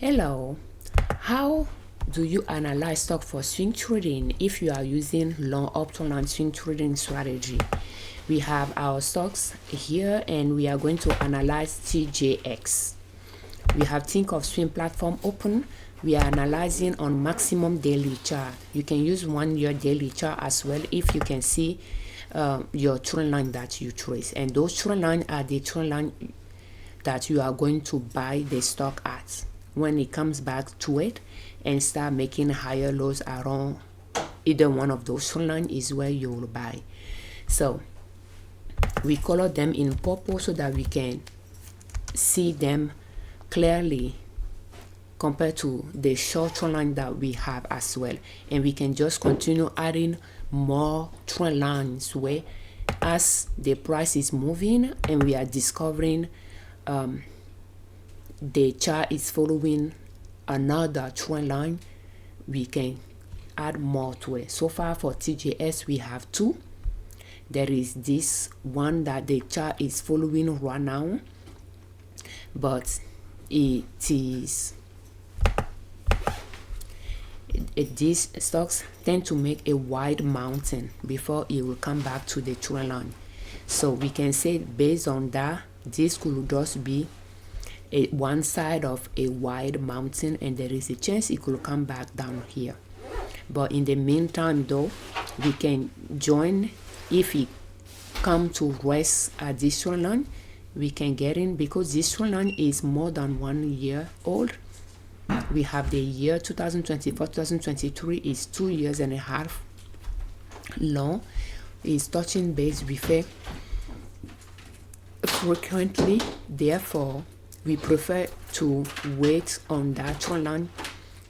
Hello, how do you analyze stock for swing trading if you are using long option swing trading strategy? We have our stocks here and we are going to analyze TJX. We have think of swing platform open. We are analyzing on maximum daily chart. You can use 1 year daily chart as well if you can see your trend line that you trace, and those trend line are the trend line that you are going to buy the stock at when it comes back to it and start making higher lows around either one of those trend line is where you will buy. So we color them in purple so that we can see them clearly compared to the short trend line that we have as well, and we can just continue adding more trend lines where as the price is moving and we are discovering the chart is following another trend line, we can add more to it. So far for TJS we have two. There is this one that the chart is following right now, but these stocks tend to make a wide mountain before it will come back to the trend line. So we can say based on that, this could just be one side of a wide mountain and there is a chance it could come back down here. But in the meantime though, we can join. If it come to rest at this trend line, we can get in because this trend line is more than 1 year old. We have the year 2024-2023 is 2 years and a half long. It's touching base with it frequently. Therefore, we prefer to wait on that trend line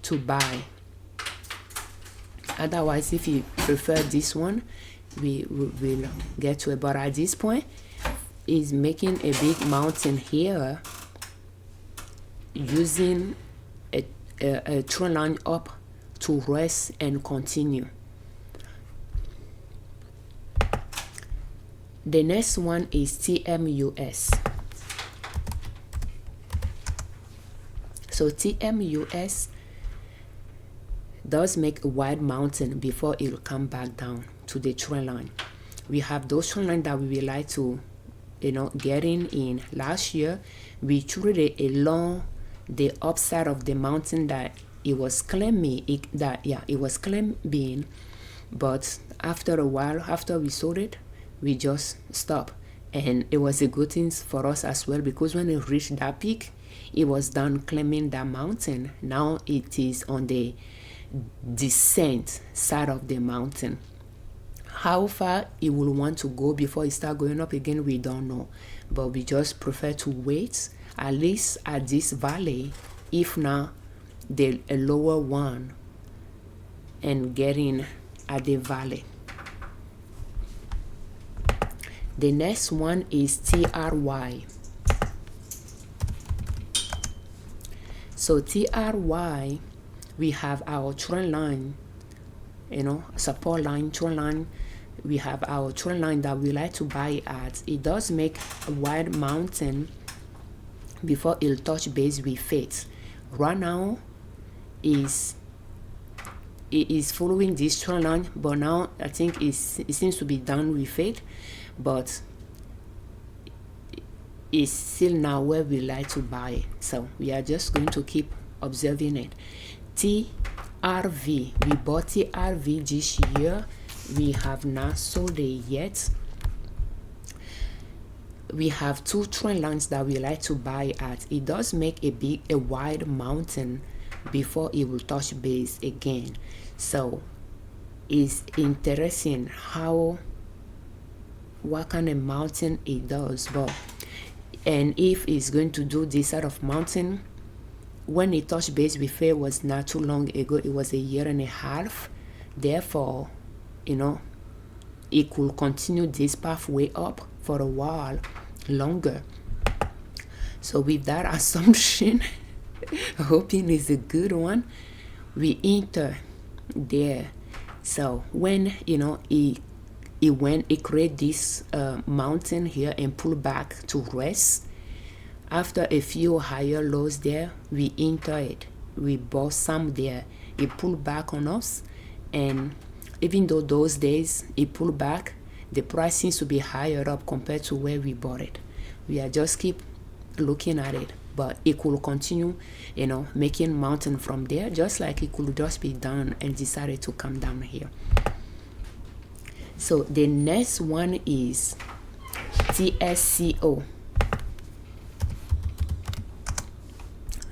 to buy. Otherwise, if you prefer this one, we will get to it. But at this point, is making a big mountain here using a trend line up to rest and continue. The next one is TMUS. So TMUS does make a wide mountain before it will come back down to the trend line. We have those trend line that we would like to get in. Last year we traded along the upside of the mountain that it was claiming it was claiming, but after a while, after we sold it, we just stopped. And it was a good thing for us as well, because when it reached that peak, it was done claiming that mountain. Now it is on the descent side of the mountain. How far it will want to go before it start going up again, we don't know, but we just prefer to wait at least at this valley, if not a lower one, and get in at the valley. The next one is TRY. So TRY, we have our trend line, support line, trend line. We have our trend line that we like to buy at. It does make a wide mountain before it'll touch base with it. Right now it is following this trend line, but now I think it seems to be done with it, but it's still now where we like to buy it. So we are just going to keep observing it. TRV, we bought TRV this year. We have not sold it yet. We have two trend lines that we like to buy at. It does make a wide mountain before it will touch base again. So it's interesting what kind of mountain it does. And if it's going to do this sort of mountain, when it touched base with it was not too long ago. It was 1.5 years. Therefore, it could continue this pathway up for a while longer. So with that assumption, hoping is a good one, we enter there. So when it create this mountain here and pull back to rest, After a few higher lows there, we enter it. We bought some there. It pulled back on us, and even though those days it pulled back, the price seems to be higher up compared to where we bought it. We are just keep looking at it, but it could continue, making mountain from there, just like it could just be done and decided to come down here. So the next one is TSCO.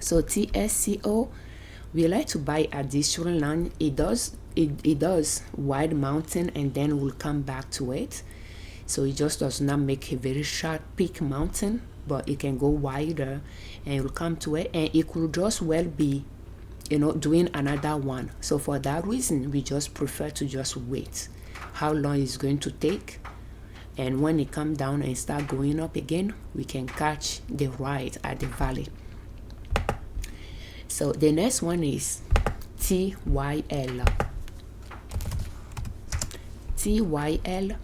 So TSCO, we like to buy at this trend line. It does wide mountain and then will come back to it. So it just does not make a very sharp peak mountain, but it can go wider and it will come to it, and it could just well be doing another one. So for that reason, we just prefer to just wait how long it's going to take, and when it come down and start going up again, we can catch the ride at the valley. So the next one is TYL. TYL,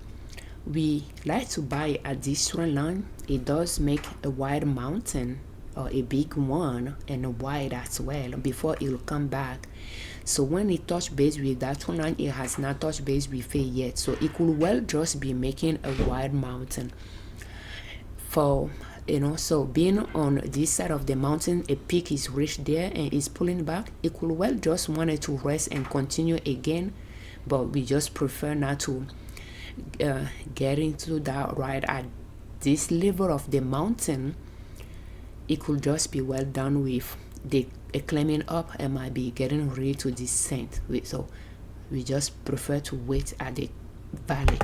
we like to buy at this trend line. It does make a wide mountain, or a big one, and a wide as well, before it will come back. So when it touch base with that trend line, it has not touched base with it yet, so it could well just be making a wide mountain. For so being on this side of the mountain, a peak is reached there and it's pulling back, it could well just wanted to rest and continue again, but we just prefer not to get into that ride at this level of the mountain. It could just be well done with the climbing up and might be getting ready to descend. So we just prefer to wait at the valley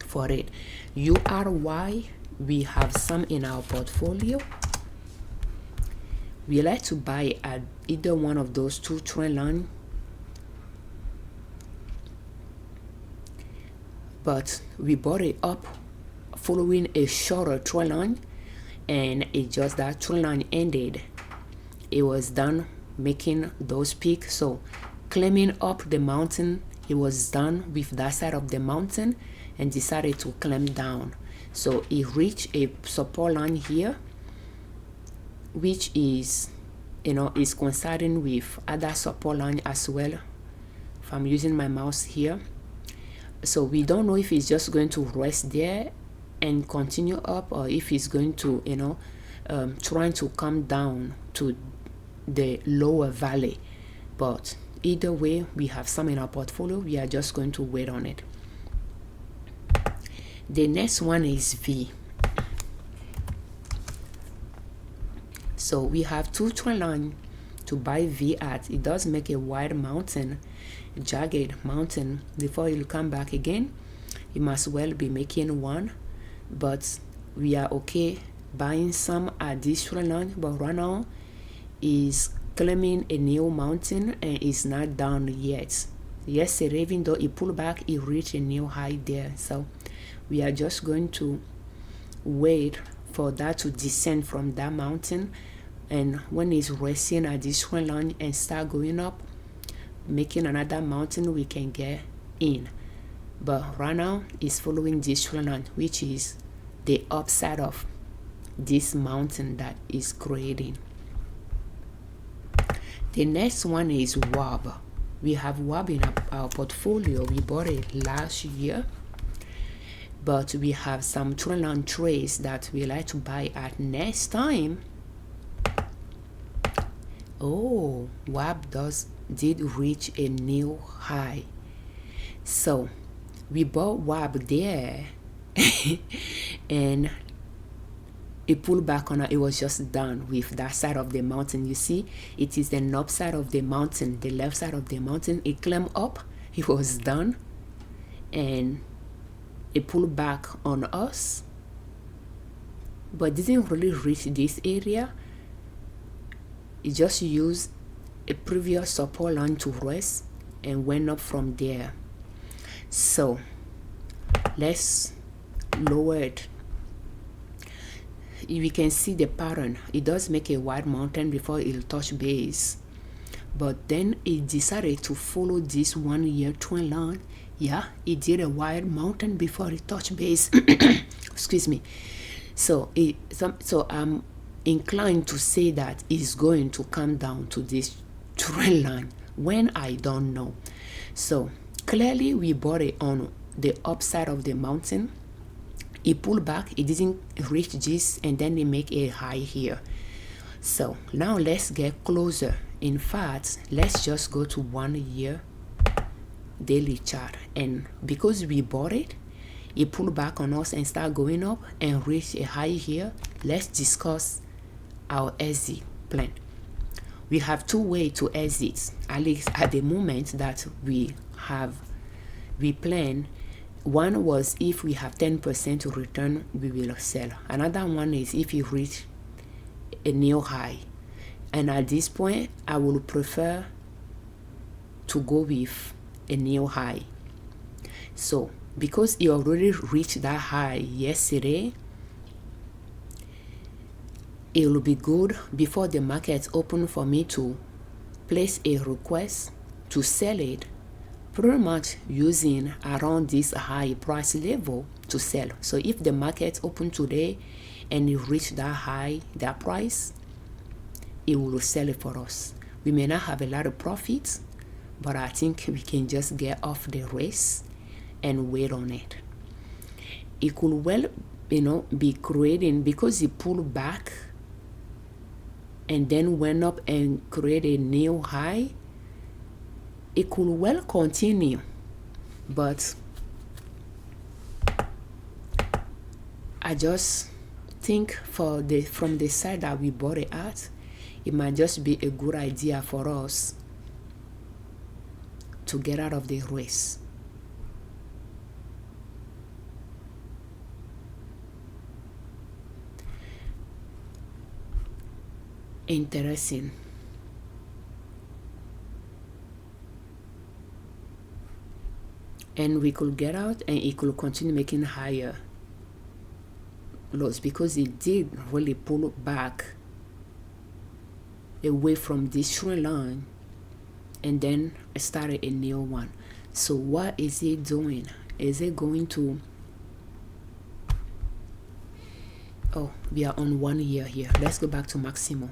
for it. URY, we have some in our portfolio. We like to buy at either one of those two trend lines, but we bought it up following a shorter trend line, and it just that trend line ended. It was done making those peaks, so climbing up the mountain, it was done with that side of the mountain and decided to climb down. So it reached a support line here, which is is coinciding with other support line as well. If I'm using my mouse here, so we don't know if it's just going to rest there and continue up, or if it's going to trying to come down to the lower valley. But either way, we have some in our portfolio. We are just going to wait on it. The next one is V. So we have two trend line to buy V at. It does make a wide mountain, a jagged mountain. Before it will come back again, it must well be making one, but we are okay buying some at this trend line. But right now is climbing a new mountain and it's not down yet. Yesterday, even though it pulled back, it reached a new high there. So we are just going to wait for that to descend from that mountain, and when it's resting at this trend line and start going up, making another mountain, we can get in. But right now it's following this trend line, which is the upside of this mountain that is creating. The next one is WAB. We have WAB in our portfolio. We bought it last year, but we have some trend line trades that we like to buy at next time. Oh, WAB did reach a new high, so we bought WAB there and it pulled back on it. It was just done with that side of the mountain. You see, it is the north side of the mountain, the left side of the mountain. It climbed up, it was done, and it pulled back on us, but didn't really reach this area. It just used a previous support line to rest and went up from there. So let's lower it. We can see the pattern. It does make a wide mountain before it'll touch base, but then it decided to follow this 1 year trend line. Yeah, it did a wide mountain before it touched base. Excuse me. So I'm inclined to say that it's going to come down to this trend line when I don't know. So clearly we bought it on the upside of the mountain. It pulled back, it didn't reach this, and then they make a high here. So now let's get closer. In fact, let's just go to 1 year daily chart, and because we bought it, it pulled back on us and start going up and reach a high here. Let's discuss our exit plan. We have two ways to exit, at least at the moment that we plan. One was if we have 10% to return, we will sell. Another one is if you reach a new high. And at this point, I will prefer to go with a new high. So because you already reached that high yesterday, it will be good before the market open for me to place a request to sell it, pretty much using around this high price level to sell. So if the market open today and it reach that high, that price, it will sell it for us. We may not have a lot of profits, but I think we can just get off the race and wait on it. It could well, be creating, because it pulled back and then went up and created a new high. It could well continue, but I just think from the side that we bought it at, it might just be a good idea for us to get out of the race. Interesting. And we could get out and it could continue making higher lows, because it did really pull back away from this trend line and then started a new one. So what is it doing? Is it going to... Oh, we are on 1 year here. Let's go back to maximum.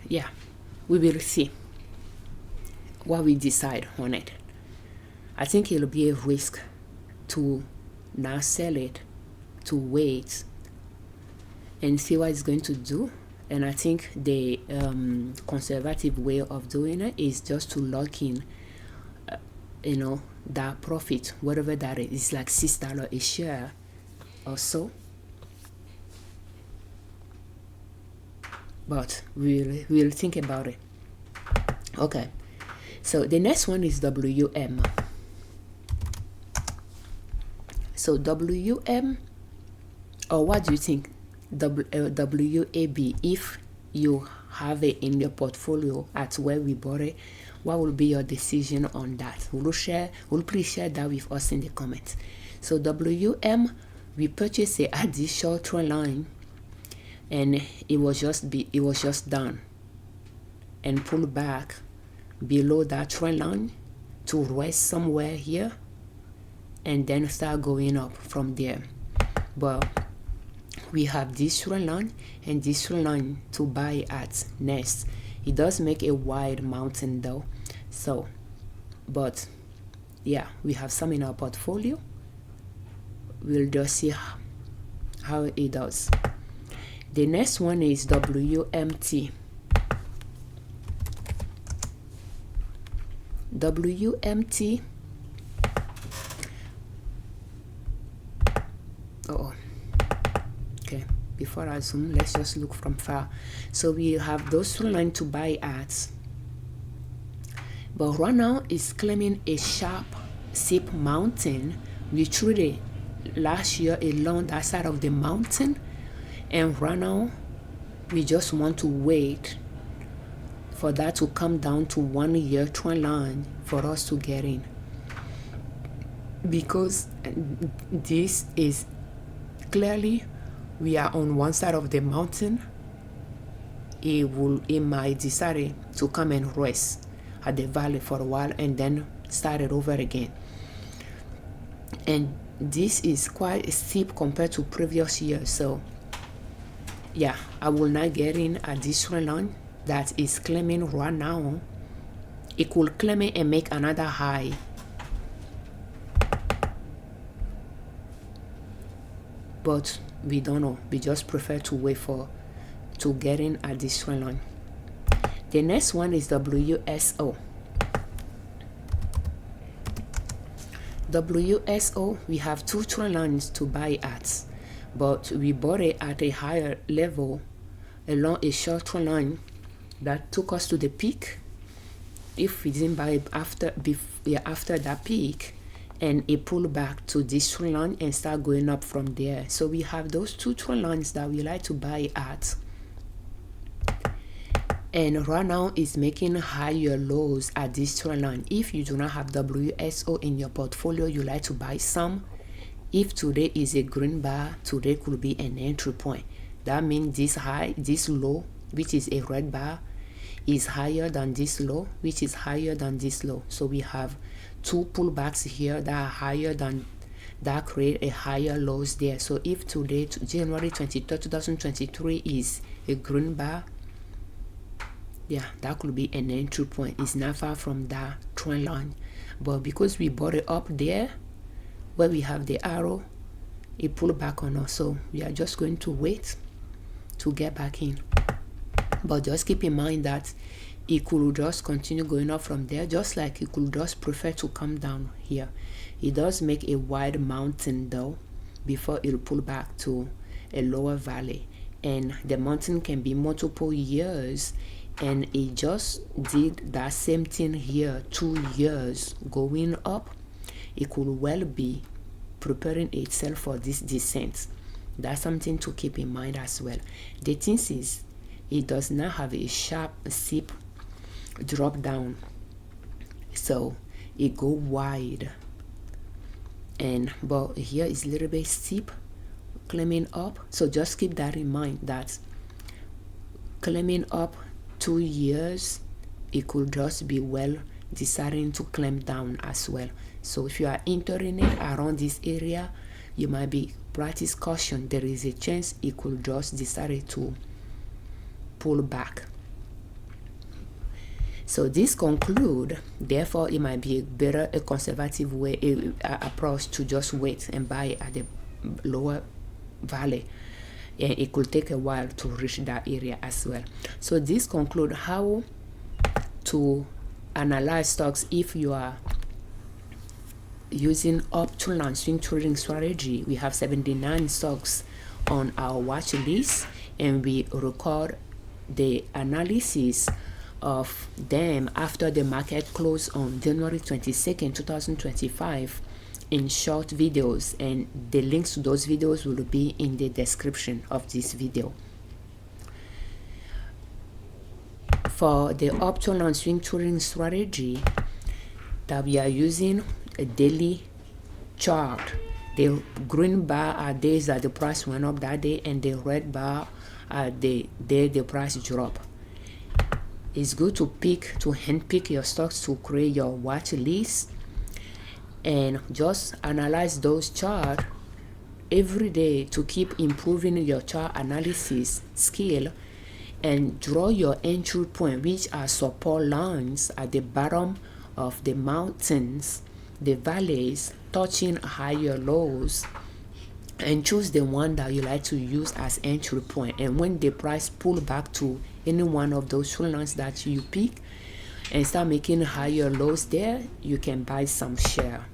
Yeah, we will see what we decide on it. I think it'll be a risk to not sell it, to wait and see what it's going to do. And I think the conservative way of doing it is just to lock in, that profit, whatever that is. It's like $6 a share or so. But we'll think about it. Okay, so the next one is WM. So WM, or what do you think? WAB, if you have it in your portfolio at where we bought it, what will be your decision on that? Will please share that with us in the comments. So WM, we purchased it at this short trend line, and it was just done and pulled back below that trend line to rest somewhere here and then start going up from there. But we have this trend line and this trend line to buy at next. It does make a wide mountain though, so but yeah, we have some in our portfolio. We'll just see how it does. The next one is WMT. WMT. Okay, before I zoom, let's just look from far. So we have those two lines to buy at, but right now it's claiming a sharp steep mountain. We traded last year along that side of the mountain, and right now we just want to wait for that to come down to 1 year trend line for us to get in. because this is clearly, we are on one side of the mountain. It might decide to come and rest at the valley for a while and then start it over again. And this is quite steep compared to previous years. So yeah, I will not get in at this trend line that is claiming right now. It could claim it and make another high, but we don't know. We just prefer to wait to get in at this trend line. The next one is WSO. WSO, we have two trend lines to buy at, but we bought it at a higher level along a short trend line that took us to the peak. If we didn't buy it after that peak, and it pull back to this trend line and start going up from there. So we have those two trend lines that we like to buy at. And right now it's making higher lows at this trend line. If you do not have WSO in your portfolio, you like to buy some. If today is a green bar, today could be an entry point. That means this low, which is a red bar, is higher than this low, which is higher than this low. So we have two pullbacks here that are higher than that, create a higher lows there. So if today, January 23rd, 2023 is a green bar, yeah, that could be an entry point. It's not far from that trend line, but because we bought it up there where we have the arrow, it pulled back on us. So we are just going to wait to get back in. But just keep in mind that it could just continue going up from there, just like it could just prefer to come down here. It does make a wide mountain though before it will pull back to a lower valley, and the mountain can be multiple years, and it just did that same thing here, 2 years going up. It could well be preparing itself for this descent. That's something to keep in mind as well. The thing is, it does not have a sharp, steep drop down, so it go wide, but here is a little bit steep climbing up. So just keep that in mind, that climbing up 2 years, it could just be well deciding to climb down as well. So if you are entering it around this area, you might be practice caution. There is a chance it could just decide to pull back. So this conclude, therefore it might be a conservative way approach to just wait and buy at the lower valley, and it could take a while to reach that area as well. So this conclude how to analyze stocks if you are using option and swing trading strategy. We have 79 stocks on our watch list, and we record the analysis of them after the market closed on January 22nd, 2025 in short videos, and the links to those videos will be in the description of this video. For the option and swing trading strategy that we are using, a daily chart. The green bar are days that the price went up that day, and the red bar are the day the price drop. It's good to handpick your stocks to create your watch list, and just analyze those charts every day to keep improving your chart analysis skill, and draw your entry point, which are support lines at the bottom of the mountains, the valleys, touching higher lows, and choose the one that you like to use as entry point. And when the price pull back to any one of those trend lines that you pick and start making higher lows there, you can buy some share.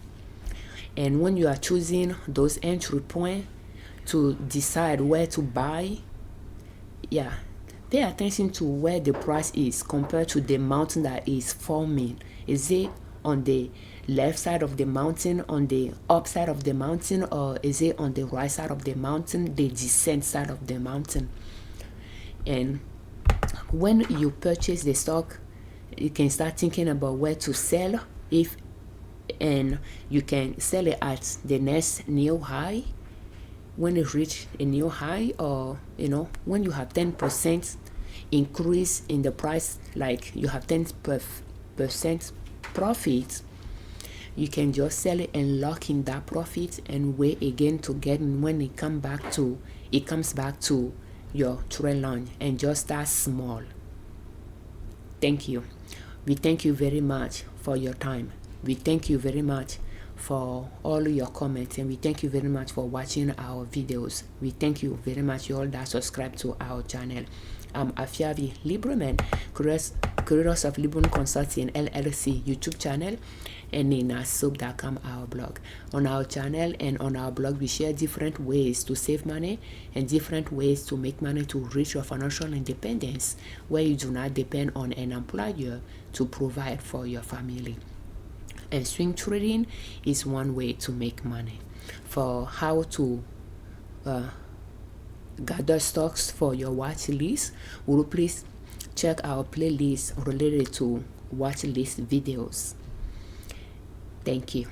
And when you are choosing those entry point to decide where to buy, yeah, pay attention to where the price is compared to the mountain that is forming. Is it on the left side of the mountain, on the up side of the mountain, or is it on the right side of the mountain, the descent side of the mountain? And when you purchase the stock, you can start thinking about where to sell if and you can sell it at the next new high when it reach a new high, or when you have 10% increase in the price, like you have 10% profit, you can just sell it and lock in that profit and wait again to get in when it comes back to your trend line, and just start small. Thank you. We thank you very much for your time. We thank you very much for all your comments, and we thank you very much for watching our videos. We thank you very much, you all that subscribe to our channel. I'm Afiavi Liberman, creators of Liberman Consulting L.L.C YouTube channel, and ninasoap.com our blog. On our channel and on our blog, we share different ways to save money and different ways to make money to reach your financial independence, where you do not depend on an employer to provide for your family. And swing trading is one way to make money. For how to gather stocks for your watch list, will please check our playlist related to watch list videos. Thank you.